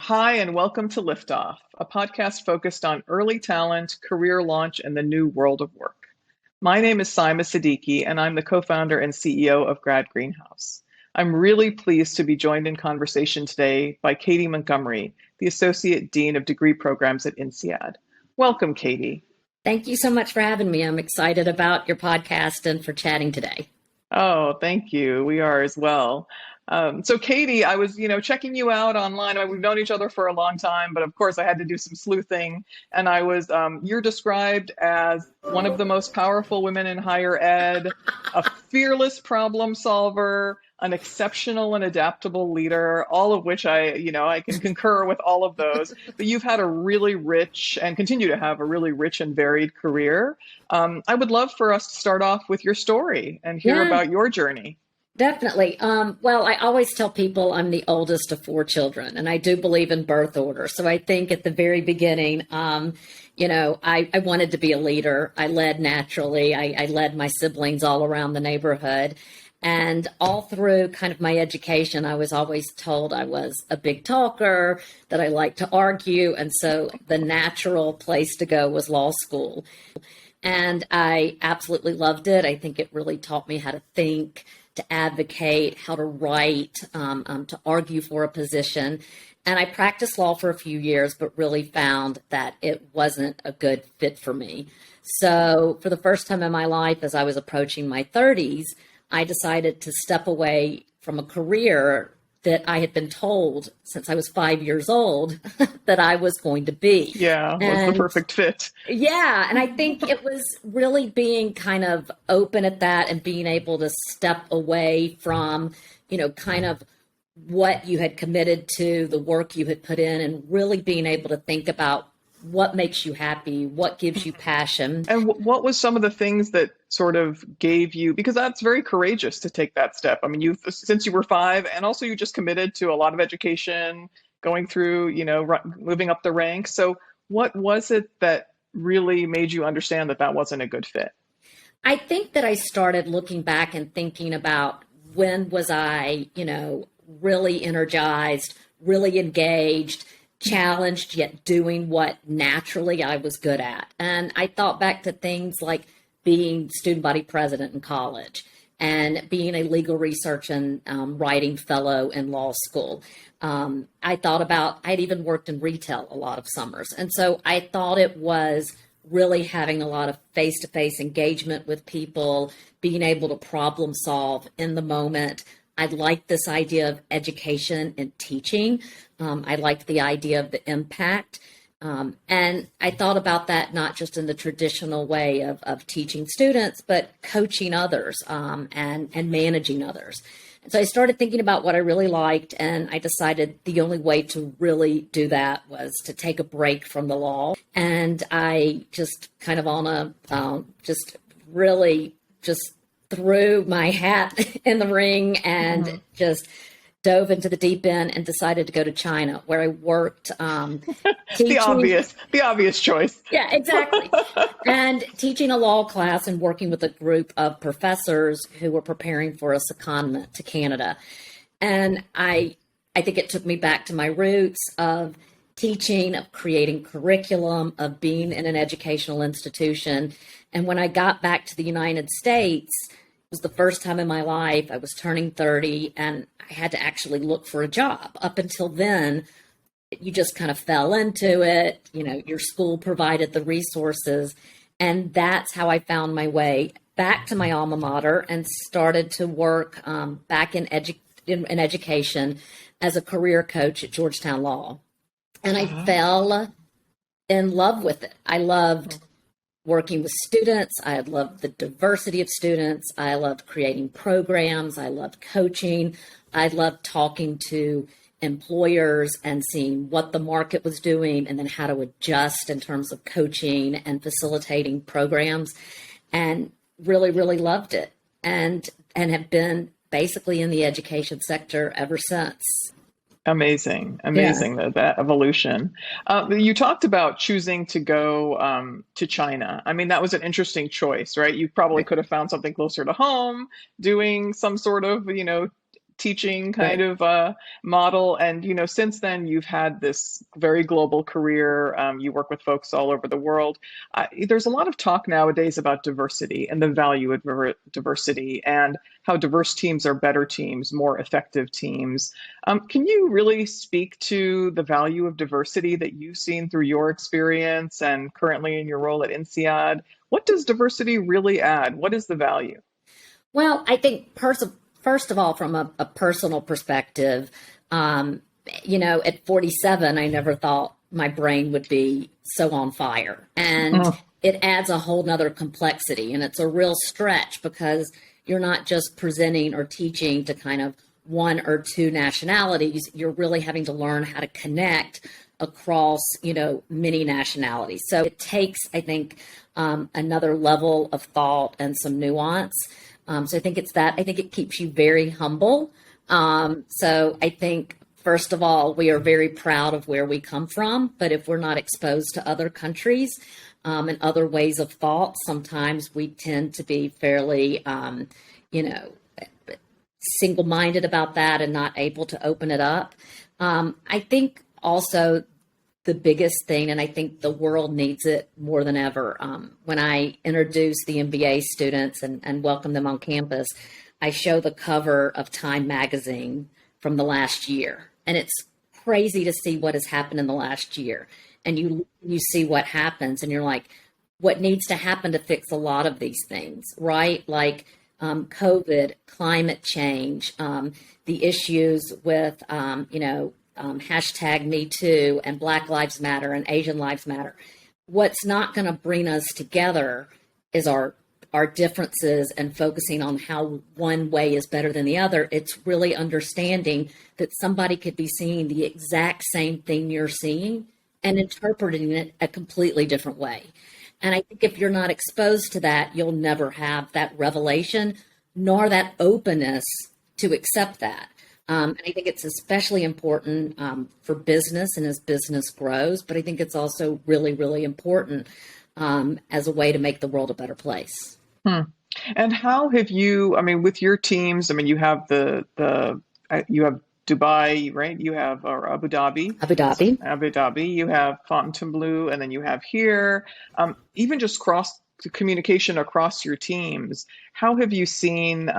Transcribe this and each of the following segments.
Hi, and welcome to Liftoff, a podcast focused on early talent, career launch, and the new world of work. My name is Saima Siddiqui, and I'm the co-founder and CEO of gradGREENHOUSE. I'm really pleased to be joined in conversation today by Katy Montgomery, the Associate Dean of Degree Programs at INSEAD. Welcome, Katy. Thank you so much for having me. I'm excited about your podcast and for chatting today. Oh, thank you. We are as well. So Katy, I was, checking you out online. We've known each other for a long time, but of course I had to do some sleuthing. And you're described as one of the most powerful women in higher ed, a fearless problem solver, an exceptional and adaptable leader, all of which I can concur with all of those. But you've had a really rich and continue to have a really rich and varied career. I would love for us to start off with your story and hear about your journey. Definitely. Well, I always tell people I'm the oldest of four children, and I do believe in birth order. So I think at the very beginning, I wanted to be a leader. I led naturally. I led my siblings all around the neighborhood. And all through kind of my education, I was always told I was a big talker, that I liked to argue. And so the natural place to go was law school. And I absolutely loved it. I think it really taught me how to think, to advocate, how to write, to argue for a position. And I practiced law for a few years, but really found that it wasn't a good fit for me. So for the first time in my life, as I was approaching my 30s, I decided to step away from a career that I had been told since I was 5 years old that I was going to be. Yeah, was the perfect fit. Yeah, and I think it was really being kind of open at that and being able to step away from, kind of what you had committed to, the work you had put in, and really being able to think about what makes you happy, what gives you passion. And what was some of the things that sort of gave you, because that's very courageous to take that step. I mean, since you were 5, and also you just committed to a lot of education, going through, moving up the ranks. So what was it that really made you understand that wasn't a good fit? I think that I started looking back and thinking about when was I, really energized, really engaged, challenged, yet doing what naturally I was good at. And I thought back to things like being student body president in college and being a legal research and writing fellow in law school. I thought about, I'd even worked in retail a lot of summers. And so I thought it was really having a lot of face-to-face engagement with people, being able to problem solve in the moment. I liked this idea of education and teaching. I liked the idea of the impact. And I thought about that not just in the traditional way of teaching students, but coaching others and managing others. And so I started thinking about what I really liked, and I decided the only way to really do that was to take a break from the law. And I just kind of just threw my hat in the ring and just dove into the deep end and decided to go to China, where I worked teaching. The obvious choice. Yeah, exactly. And teaching a law class and working with a group of professors who were preparing for a secondment to Canada. And I think it took me back to my roots of teaching, of creating curriculum, of being in an educational institution. And when I got back to the United States, it was the first time in my life I was turning 30 and I had to actually look for a job. Up until then, you just kind of fell into it. Your school provided the resources. And that's how I found my way back to my alma mater and started to work back in education as a career coach at Georgetown Law. And I fell in love with it. I loved working with students. I loved the diversity of students. I loved creating programs. I loved coaching. I loved talking to employers and seeing what the market was doing and then how to adjust in terms of coaching and facilitating programs, and really, really loved it and have been basically in the education sector ever since. Amazing that evolution. You talked about choosing to go to China. I mean, that was an interesting choice, right? You probably could have found something closer to home, doing some sort of, teaching kind Right. of model. And, since then you've had this very global career. You work with folks all over the world. There's a lot of talk nowadays about diversity and the value of diversity and how diverse teams are better teams, more effective teams. Can you really speak to the value of diversity that you've seen through your experience and currently in your role at INSEAD? What does diversity really add? What is the value? Well, I think first of all, from a personal perspective, um, at 47, I never thought my brain would be so on fire. And Mm, it adds a whole nother complexity. And it's a real stretch because you're not just presenting or teaching to kind of one or two nationalities. You're really having to learn how to connect across, many nationalities. So it takes, I think, another level of thought and some nuance. So I think it's that. I think it keeps you very humble. So I think, first of all, we are very proud of where we come from. But if we're not exposed to other countries and other ways of thought, sometimes we tend to be fairly, you know, single-minded about that and not able to open it up. I think also the biggest thing, and I think the world needs it more than ever. When I introduce the MBA students and welcome them on campus, I show the cover of Time magazine from the last year. And it's crazy to see what has happened in the last year. And you see what happens, and you're like, what needs to happen to fix a lot of these things, right? Like COVID, climate change, the issues with, hashtag Me Too and Black Lives Matter and Asian Lives Matter. What's not going to bring us together is our differences and focusing on how one way is better than the other. It's really understanding that somebody could be seeing the exact same thing you're seeing and interpreting it a completely different way. And I think if you're not exposed to that, you'll never have that revelation nor that openness to accept that. And I think it's especially important for business and as business grows, but I think it's also really, really important as a way to make the world a better place. hmm. And how have you, I mean, with your teams, I mean, you have you have Dubai, right? You have or Abu Dhabi. Abu So Dhabi. Abu Dhabi, you have Fontainebleau, and then you have here. Even just cross communication across your teams. How have you seen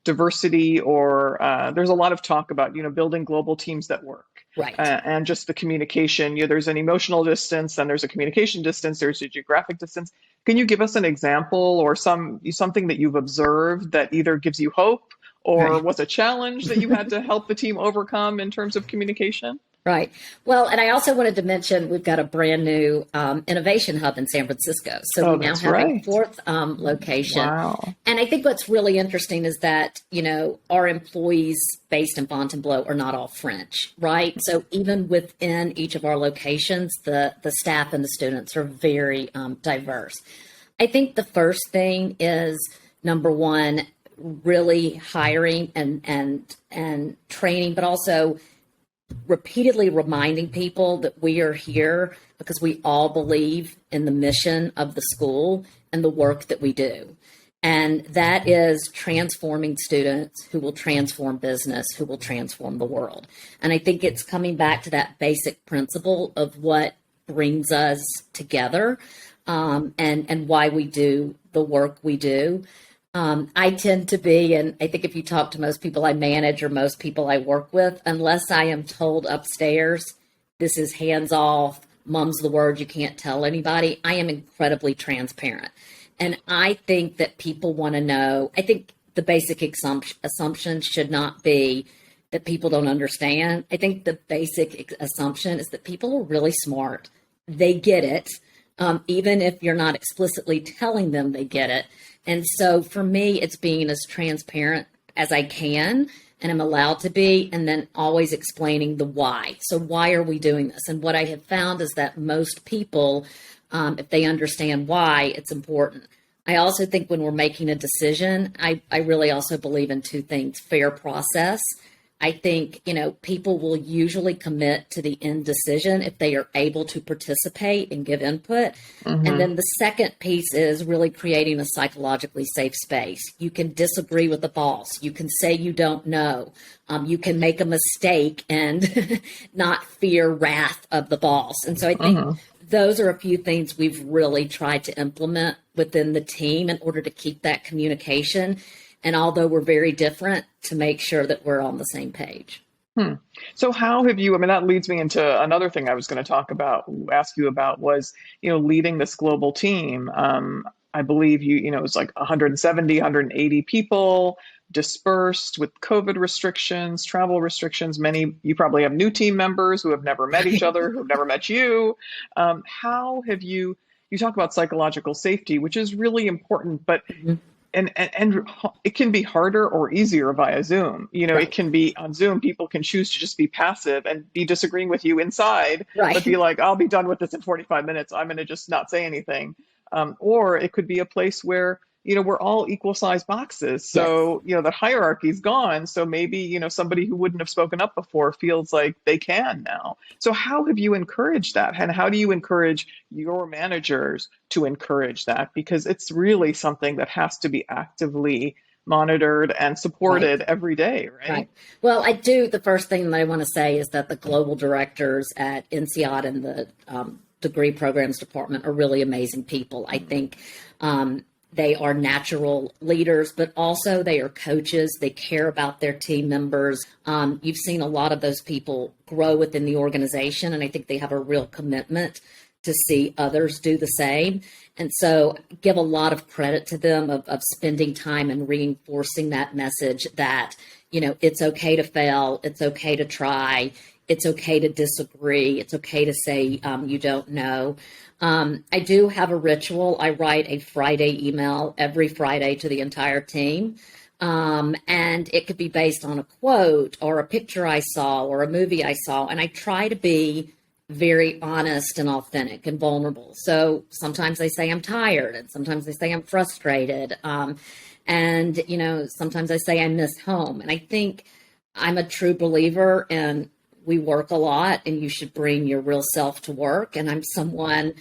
diversity, or there's a lot of talk about building global teams that work. Right. And just the communication, there's an emotional distance, and there's a communication distance, there's a geographic distance. Can you give us an example or something that you've observed that either gives you hope or Right. was a challenge that you had to help the team overcome in terms of communication? Right. Well, and I also wanted to mention we've got a brand new innovation hub in San Francisco. So Oh, we now that's have a right. fourth location. Wow. And I think what's really interesting is that, our employees based in Fontainebleau are not all French, right? So even within each of our locations, the staff and the students are very diverse. I think the first thing is, number one, really hiring and training, but also repeatedly reminding people that we are here because we all believe in the mission of the school and the work that we do. And that is transforming students who will transform business, who will transform the world. And I think it's coming back to that basic principle of what brings us together and why we do the work we do. I tend to be, and I think if you talk to most people I manage or most people I work with, unless I am told upstairs, this is hands off, mum's the word, you can't tell anybody, I am incredibly transparent. And I think that people want to know, I think the basic assumption should not be that people don't understand. I think the basic assumption is that people are really smart. They get it, even if you're not explicitly telling them they get it. And so for me, it's being as transparent as I can and I'm allowed to be, and then always explaining the why. So why are we doing this? And what I have found is that most people, if they understand why, it's important. I also think when we're making a decision, I really also believe in two things: fair process. I think, people will usually commit to the end decision if they are able to participate and give input. And Hmm. then the second piece is really creating a psychologically safe space. You can disagree with the boss. You can say you don't know. You can make a mistake and not fear wrath of the boss. And so I think Hmm. those are a few things we've really tried to implement within the team in order to keep that communication. And although we're very different, to make sure that we're on the same page. Hmm. So how have you, I mean, that leads me into another thing I was going to ask you about was, leading this global team. I believe it was like 170, 180 people dispersed with COVID restrictions, travel restrictions. You probably have new team members who have never met each other, who have never met you. How have you talk about psychological safety, which is really important, but Mhm. and it can be harder or easier via Zoom. It Right. can be on Zoom, people can choose to just be passive and be disagreeing with you inside, but Right. be like, I'll be done with this in 45 minutes. I'm going to just not say anything. Or it could be a place where, we're all equal sized boxes. Yes. So, the hierarchy's gone. So maybe, somebody who wouldn't have spoken up before feels like they can now. So how have you encouraged that? And how do you encourage your managers to encourage that? Because it's really something that has to be actively monitored and Right. supported every day, right? Right. Well, the first thing that I want to say is that the global directors at INSEAD and the degree programs department are really amazing people. I think they are natural leaders, but also they are coaches. They care about their team members. You've seen a lot of those people grow within the organization, and I think they have a real commitment to see others do the same. And so give a lot of credit to them of spending time and reinforcing that message that, it's okay to fail. It's okay to try. It's okay to disagree. It's okay to say you don't know. I do have a ritual. I write a Friday email every Friday to the entire team. And it could be based on a quote or a picture I saw or a movie I saw. And I try to be very honest and authentic and vulnerable. So sometimes they say I'm tired, and sometimes they say I'm frustrated. And, sometimes I say I miss home. And I think I'm a true believer in we work a lot and you should bring your real self to work. And I'm someone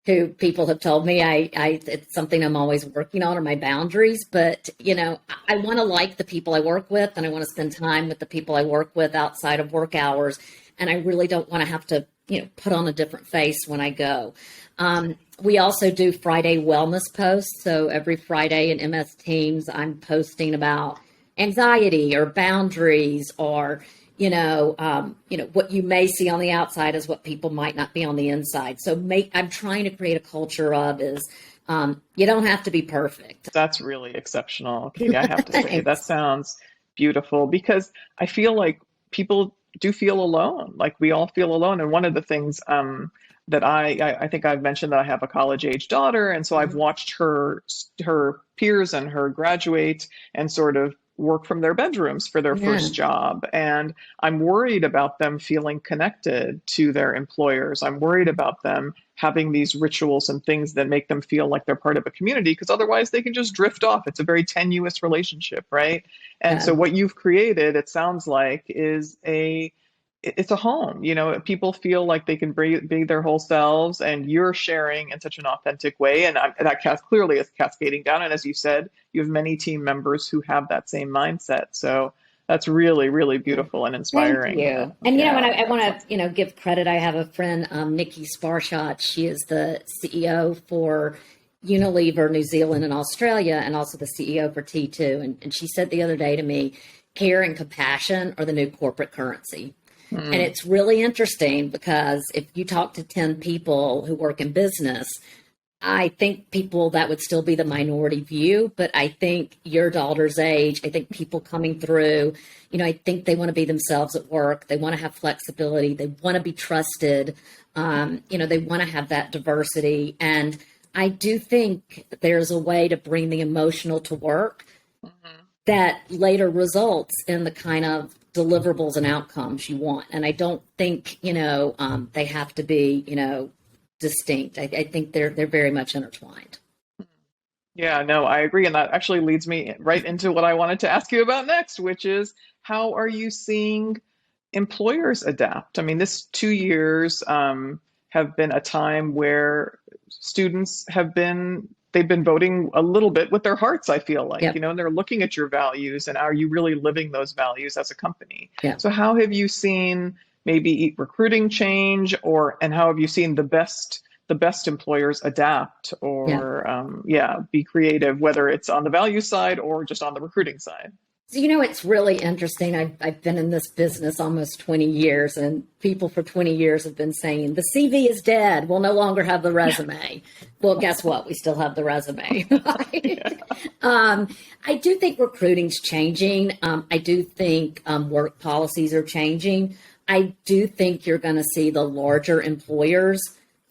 who people have told me it's something I'm always working on, are my boundaries. But, I want to like the people I work with, and I want to spend time with the people I work with outside of work hours. And I really don't want to have to, put on a different face when I go. We also do Friday wellness posts. So every Friday in MS Teams, I'm posting about anxiety or boundaries or, what you may see on the outside is what people might not be on the inside. So I'm trying to create a culture of you don't have to be perfect. That's really exceptional, Katie. I have to say, that Thanks. sounds beautiful because I feel like people do feel alone. Like we all feel alone. And one of the things that I think I've mentioned that I have a college age daughter, and so I've Mhm. watched her peers and her graduate and sort of work from their bedrooms for their Yeah. first job. And I'm worried about them feeling connected to their employers. I'm worried about them having these rituals and things that make them feel like they're part of a community, because otherwise they can just drift off. It's a very tenuous relationship, right? And Yeah. so what you've created, it sounds like, is it's a home. People feel like they can be their whole selves, and you're sharing in such an authentic way. And that clearly is cascading down. And as you said, you have many team members who have that same mindset. So that's really, really beautiful and Thank inspiring. you. And and Yeah, I want that to, sounds. give credit. I have a friend, Nikki Sparshot. She is the CEO for Unilever New Zealand and Australia, and also the CEO for T2. And she said the other day to me, care and compassion are the new corporate currency. And Mm, it's really interesting because if you talk to 10 people who work in business, I think people that would still be the minority view, but I think your daughter's age, I think people coming through, I think they want to be themselves at work. They want to have flexibility. They want to be trusted. They want to have that diversity. And I do think there's a way to bring the emotional to work mhm. that later results in the kind of deliverables and outcomes you want. And I don't think, they have to be, distinct. I think they're very much intertwined. Yeah, no, I agree. And that actually leads me right into what I wanted to ask you about next, which is how are you seeing employers adapt? I mean, this 2 years have been a time where students they've been voting a little bit with their hearts, I feel like, Yep. and they're looking at your values and are you really living those values as a company? Yep. So how have you seen maybe recruiting change and how have you seen the best employers adapt Yeah. or be creative, whether it's on the value side or just on the recruiting side? So, it's really interesting. I've been in this business almost 20 years, and people for 20 years have been saying, the CV is dead. We'll no longer have the resume. Well, guess what? We still have the resume. Right? Yeah. I do think recruiting's changing. I do think work policies are changing. I do think you're going to see the larger employers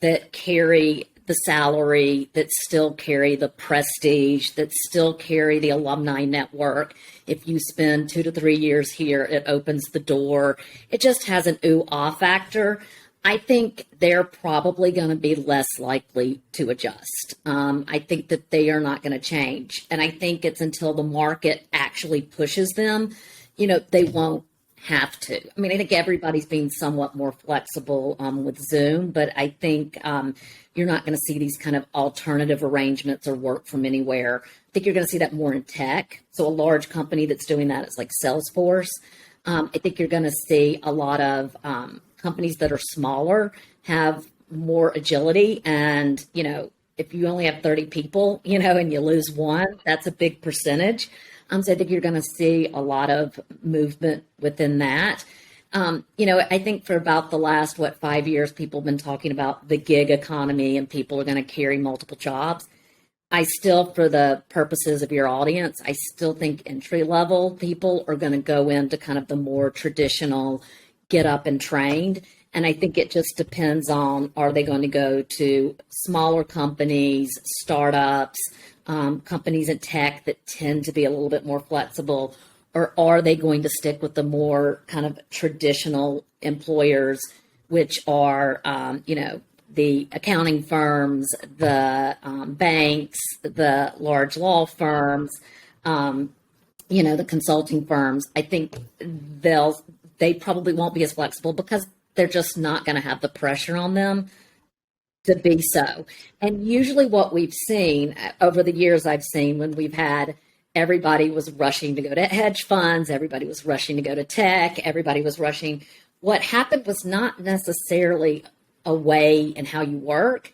that carry the salary, that still carry the prestige, that still carry the alumni network. If you spend 2 to 3 years here, it opens the door. It just has an ooh-ah factor. I think they're probably going to be less likely to adjust. I think that they are not going to change. And I think it's until the market actually pushes them, they won't have to. I mean, I think everybody's being somewhat more flexible with Zoom, but I think you're not going to see these kind of alternative arrangements or work from anywhere. I think you're going to see that more in tech. So a large company that's doing that is like Salesforce. I think you're going to see a lot of companies that are smaller have more agility. And, if you only have 30 people, and you lose one, that's a big percentage. So I think you're going to see a lot of movement within that. I think for about the last, 5 years, people have been talking about the gig economy and people are going to carry multiple jobs. I still, for the purposes of your audience, I still think entry level people are going to go into kind of the more traditional get up and trained. And I think it just depends on, are they going to go to smaller companies, startups, companies in tech that tend to be a little bit more flexible, or are they going to stick with the more kind of traditional employers, which are, the accounting firms, the banks, the large law firms, the consulting firms. I think they probably won't be as flexible because they're just not going to have the pressure on them to be so. And usually what we've seen over the years, I've seen when we've had everybody was rushing to go to hedge funds, everybody was rushing to go to tech, everybody was rushing. What happened was not necessarily a way in how you work.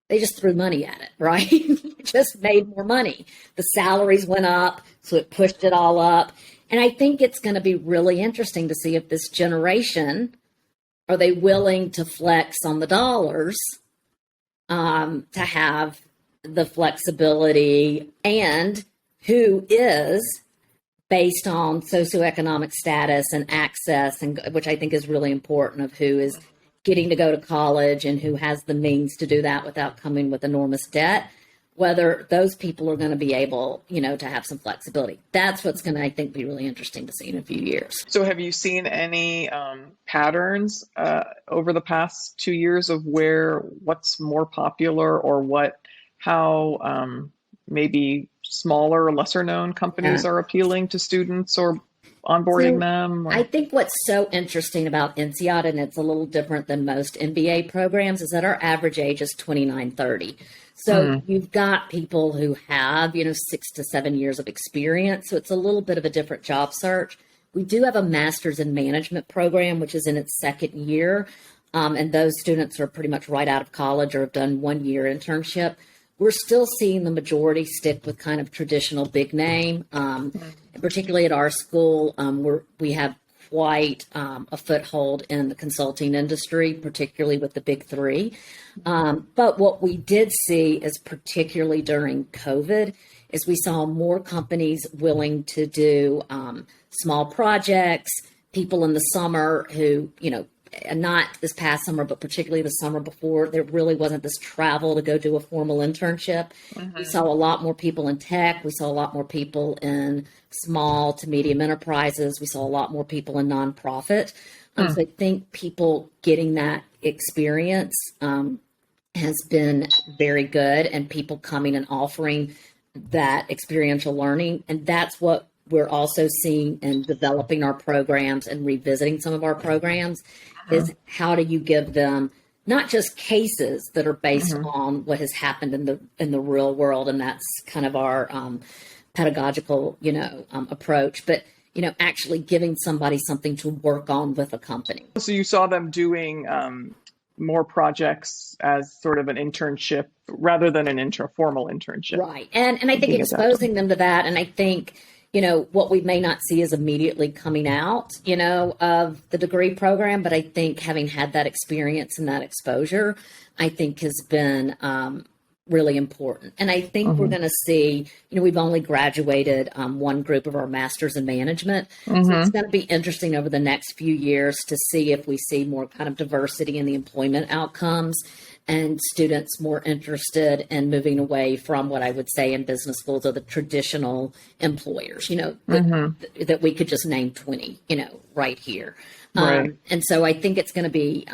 They just threw money at it, right? You just made more money. The salaries went up, so it pushed it all up. And I think it's going to be really interesting to see if this generation, are they willing to flex on the dollars to have the flexibility, and who is based on socioeconomic status and access, and which I think is really important, of who is getting to go to college and who has the means to do that without coming with enormous debt, whether those people are going to be able, to have some flexibility. That's what's going to, I think, be really interesting to see in a few years. So have you seen any patterns over the past 2 years of what's more popular, or how maybe smaller or lesser known companies are appealing to students or onboarding them? I think what's so interesting about INSEAD, and it's a little different than most MBA programs, is that our average age is 29, 30. So you've got people who have, 6 to 7 years of experience. So it's a little bit of a different job search. We do have a master's in management program, which is in its second year. And those students are pretty much right out of college or have done 1 year internship. We're still seeing the majority stick with kind of traditional big name. Particularly at our school, we have quite a foothold in the consulting industry, particularly with the big three. But what we did see is, particularly during COVID, is we saw more companies willing to do small projects, people in the summer who, not this past summer, but particularly the summer before, there really wasn't this travel to go do a formal internship. We saw a lot more people in tech. We saw a lot more people in small to medium enterprises. We saw a lot more people in nonprofit. So I think people getting that experience has been very good, and people coming and offering that experiential learning. And that's what we're also seeing in developing our programs and revisiting some of our programs is how do you give them not just cases that are based on what has happened in the real world, and that's kind of our pedagogical, approach, but actually giving somebody something to work on with a company. So you saw them doing more projects as sort of an internship rather than an formal internship. Right. And I think exposing them to that, and I think, what we may not see is immediately coming out, of the degree program, but I think having had that experience and that exposure, I think has been really important. And I think we're going to see, we've only graduated one group of our masters in management. So it's going to be interesting over the next few years to see if we see more kind of diversity in the employment outcomes and students more interested in moving away from what I would say in business schools are the traditional employers, that we could just name 20, right here. Right. And so I think it's going to be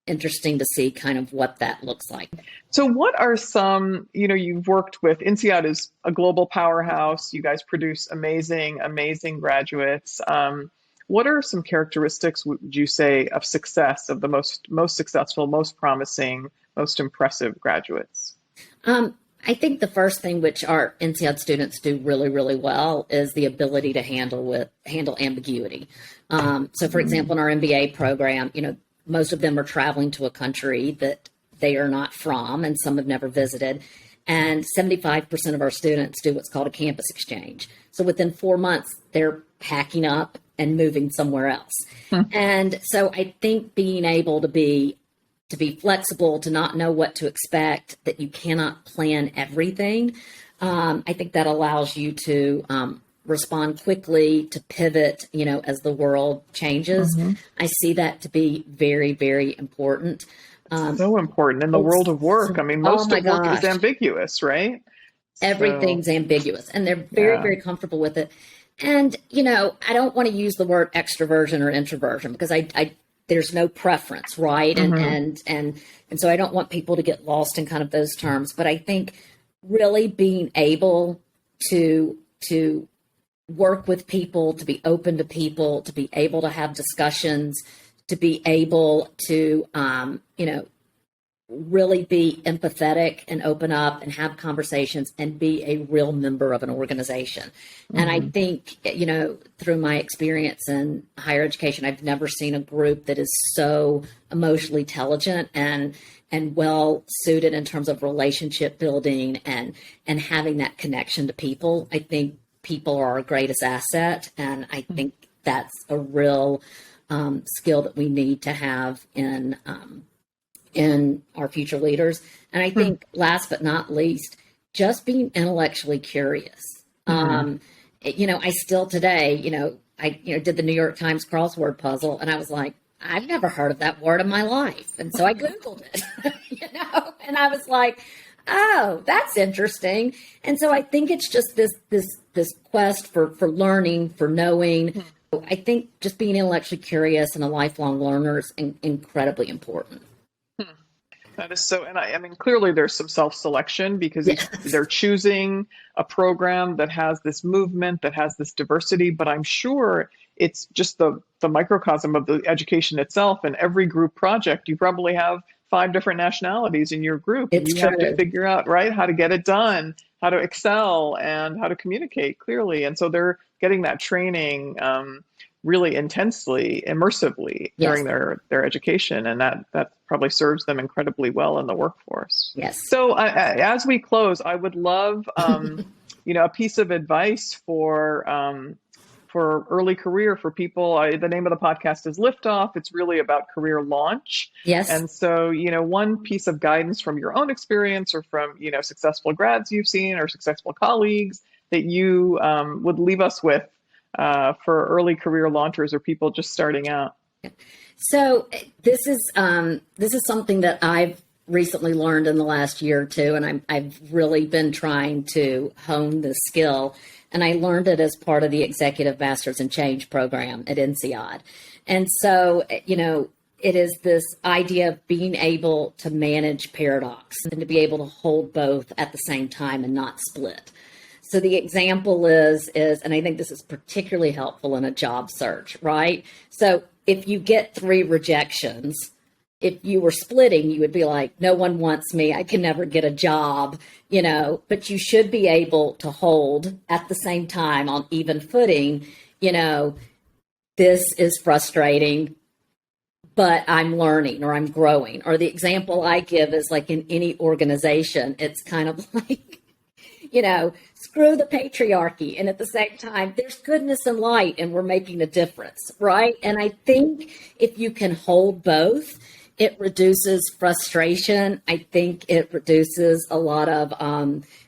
interesting to see kind of what that looks like. So what are some, you've worked with, INSEAD is a global powerhouse. You guys produce amazing, amazing graduates. What are some characteristics, would you say, of success, of the most successful, most promising, most impressive graduates? I think the first thing which our INSEAD students do really, really well is the ability to handle ambiguity. So for example, in our MBA program, most of them are traveling to a country that they are not from, and some have never visited. And 75% of our students do what's called a campus exchange. So within 4 months, they're packing up and moving somewhere else. And so I think being able to be flexible, to not know what to expect, that you cannot plan everything, I think that allows you to respond quickly, to pivot, as the world changes. I see that to be very, very important. So important in the world of work. I mean, most of work is ambiguous, right? Everything's ambiguous, and they're very, very comfortable with it. And, I don't want to use the word extroversion or introversion because I there's no preference, right? And so I don't want people to get lost in kind of those terms. But I think really being able to work with people, to be open to people, to be able to have discussions, to be able to, really be empathetic and open up and have conversations and be a real member of an organization. And I think, through my experience in higher education, I've never seen a group that is so emotionally intelligent and well suited in terms of relationship building and having that connection to people. I think people are our greatest asset. And I think that's a real skill that we need to have in our future leaders. And I think last but not least, just being intellectually curious. I still today, I did the New York Times crossword puzzle and I was like, I've never heard of that word in my life. And so I Googled it, and I was like, oh, that's interesting. And so I think it's just this quest for learning, for knowing. I think just being intellectually curious and a lifelong learner is incredibly important. That is so, and I mean, clearly there's some self-selection because they're choosing a program that has this movement, that has this diversity, but I'm sure it's just the microcosm of the education itself. And every group project, you probably have 5 different nationalities in your group. And you have to figure out, right, how to get it done, how to excel, and how to communicate clearly. And so they're getting that training really intensely, immersively during their education. And that probably serves them incredibly well in the workforce. Yes. So as we close, I would love, a piece of advice for early career for people. The name of the podcast is Liftoff. It's really about career launch. Yes. And so, one piece of guidance from your own experience or from, successful grads you've seen or successful colleagues that you would leave us with for early career launchers or people just starting out. So this is something that I've recently learned in the last year or two, and I've really been trying to hone this skill. And I learned it as part of the Executive Masters in Change program at INSEAD. And so, it is this idea of being able to manage paradox and to be able to hold both at the same time and not split. So the example is, and I think this is particularly helpful in a job search, right? So if you get 3 rejections, if you were splitting, you would be like, no one wants me. I can never get a job, but you should be able to hold at the same time on even footing, this is frustrating, but I'm learning or I'm growing. Or the example I give is like in any organization, it's kind of like, screw the patriarchy. And at the same time, there's goodness and light and we're making a difference, right? And I think if you can hold both, it reduces frustration. I think it reduces a lot of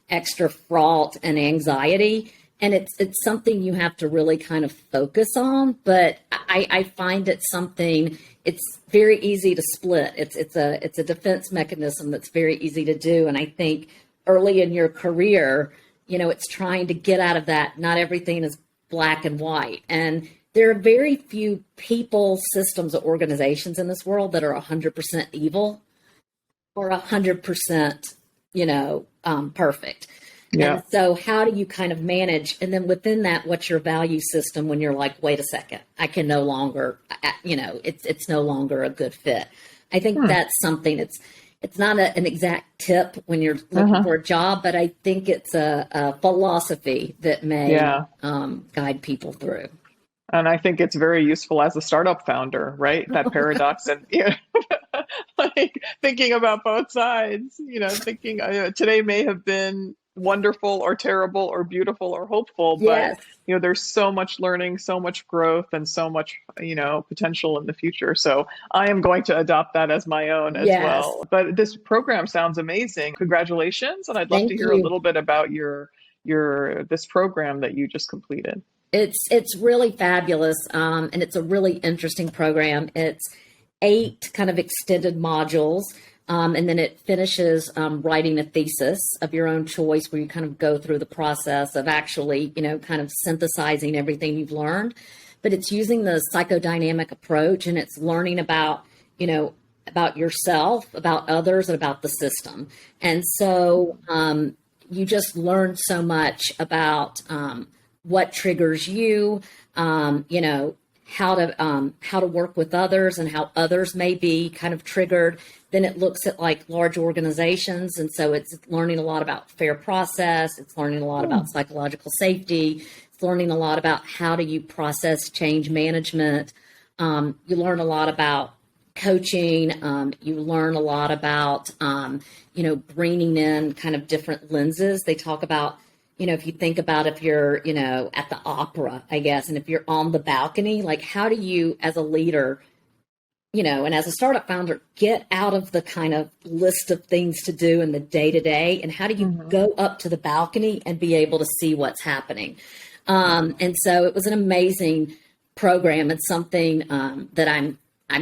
extra fraught and anxiety. And it's something you have to really kind of focus on. But I find it something, it's very easy to split. It's a defense mechanism that's very easy to do. And I think early in your career, it's trying to get out of that. Not everything is black and white. And there are very few people, systems, or organizations in this world that are 100% evil or 100%, perfect. Yeah. And so how do you kind of manage? And then within that, what's your value system when you're like, wait a second, I can no longer, it's no longer a good fit. I think that's something it's not an exact tip when you're looking for a job, but I think it's a philosophy that may guide people through. And I think it's very useful as a startup founder, right? That paradox and like thinking about both sides, thinking today may have been wonderful or terrible or beautiful or hopeful, but there's so much learning, so much growth, and so much potential in the future. So I am going to adopt that as my own as well. But this program sounds amazing. Congratulations. And I'd love to hear a little bit about your this program that you just completed. It's really fabulous, and it's a really interesting program. It's 8 kind of extended modules, and then it finishes writing a thesis of your own choice, where you kind of go through the process of actually, kind of synthesizing everything you've learned. But it's using the psychodynamic approach, and it's learning about, about yourself, about others, and about the system. And so you just learn so much about what triggers you, how to work with others and how others may be kind of triggered. Then it looks at like large organizations. And so it's learning a lot about fair process. It's learning a lot about psychological safety. It's learning a lot about how do you process change management. You learn a lot about coaching. You learn a lot about, bringing in kind of different lenses. They talk about, if you think about if you're, at the opera, I guess, and if you're on the balcony, like how do you, as a leader, and as a startup founder, get out of the kind of list of things to do in the day to day, and how do you go up to the balcony and be able to see what's happening? And so it was an amazing program. It's something that I'm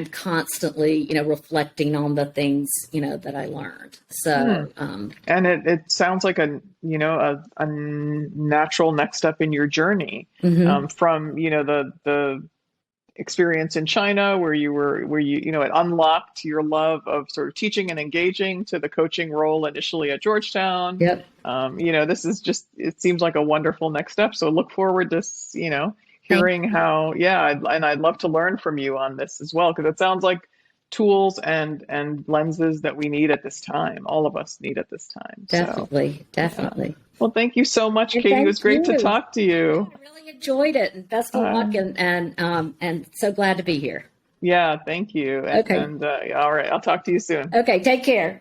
constantly, reflecting on the things, that I learned. So, and it sounds like a natural next step in your journey, from, the experience in China where you, it unlocked your love of sort of teaching and engaging, to the coaching role initially at Georgetown. Yep. This is just, it seems like a wonderful next step. So look forward to, hearing how, and I'd love to learn from you on this as well, because it sounds like tools and lenses that we need at this time. All of us need at this time. Definitely. Yeah. Well, thank you so much, Katy. It was great to talk to you. I really enjoyed it, and best of luck, and so glad to be here. Yeah, thank you. Okay. And all right, I'll talk to you soon. Okay, take care.